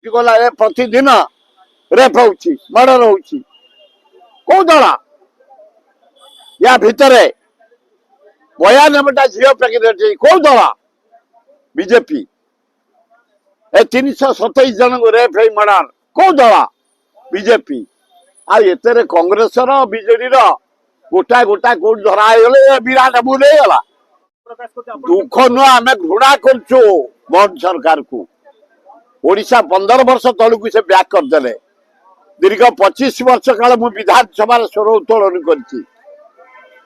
गला प्रतिदिन rape होउछि murder होउछि को दल या भितर 92टा झील प्रेगनेंट को दल बीजेपी 327 जन को रेप है मर्डर को दल बीजेपी आते कांग्रेस बीजेडी गोटा गोटा कोट धरा विराट बुले गला दुख नुह आम घृणा करछु मोहन सरकार को ओडिशा 15 वर्ष तलू से ब्याक करदे दीर्घ 25 वर्ष काल मु विधानसभा स्वर उत्तोलन करछि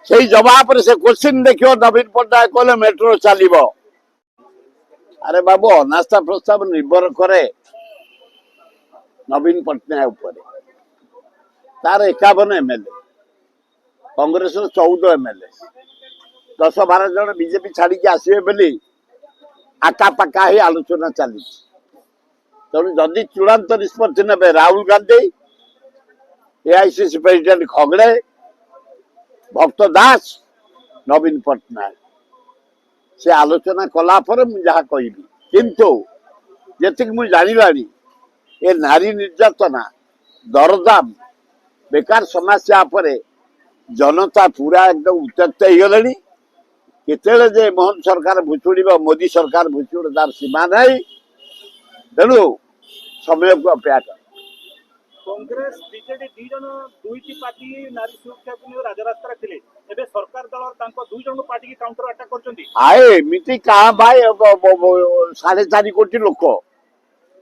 सेही जवाब से क्वेश्चन देखियो नवीन पट्टनायक कहले मेट्रो चलो अरे बाबू अनास्था प्रस्ताव निर्भर करे नवीन पट्टनायक तार 51 एमएलए कांग्रेस 14 एमएलए 10-12 जन बीजेपी छाड़ी आसवे बोली आकापाका ही आलोचना चली तेणु जदि चूड़ांत निष्पत्ति ने राहुल गांधी एआईसीसी प्रेसिडेंट खगड़े भक्त दास नवीन पट्टनायक से आलोचना कला जहाँ कहबी किंतु जी मुझे जानी ए नारी निर्यातना दरदाम बेकार समस्या पर जनता पूरा एकदम उत्त्यक्त हो गले केते जे मोहन सरकार भुचुड़ मोदी सरकार भुचुड़ तार सीमा नहीं तेणु समय को अपेक्षा कर कांग्रेस बीजेडी दी जन दुईटी पार्टी नारी सुरक्षा को नहीं राजरास्ता थे एबे सरकार दल तांको दुई जन पार्टी की काउंटर अटैक करछंती आए एमिति कहाँ भाई 4.5 कोटी लोक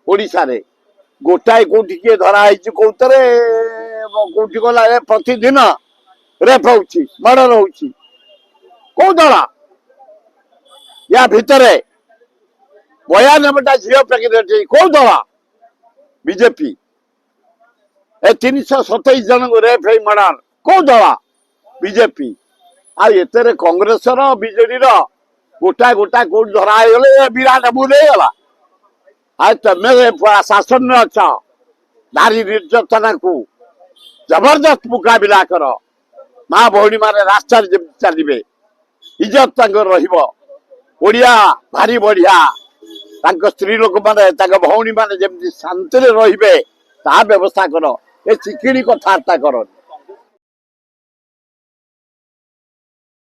ओडिशा रे गोटाए कोटी किए धरा है कौतरे कोटी गला प्रतिदिन रेप होउछि मर्डर होउछि को दल या भितर 92टा झील प्रेगनेंट को दल बीजेपी 327 जन को रेप है मर्डर को दल बीजेपी आते कांग्रेस बीजेडी गोटा गोटा कोट धरा विराट बुले गला तमें शासन में अच्छा नारी निर्यातना को जबरदस्त मुकाबिला कर माँ भौणी माने रास्ता चलिए इज्जत ओडिया भारी बढ़िया स्त्री लोक माने भौणी माने जमी शांति रे रहिबे ता व्यवस्था कर ए चिकिणी कथबार्ता कर।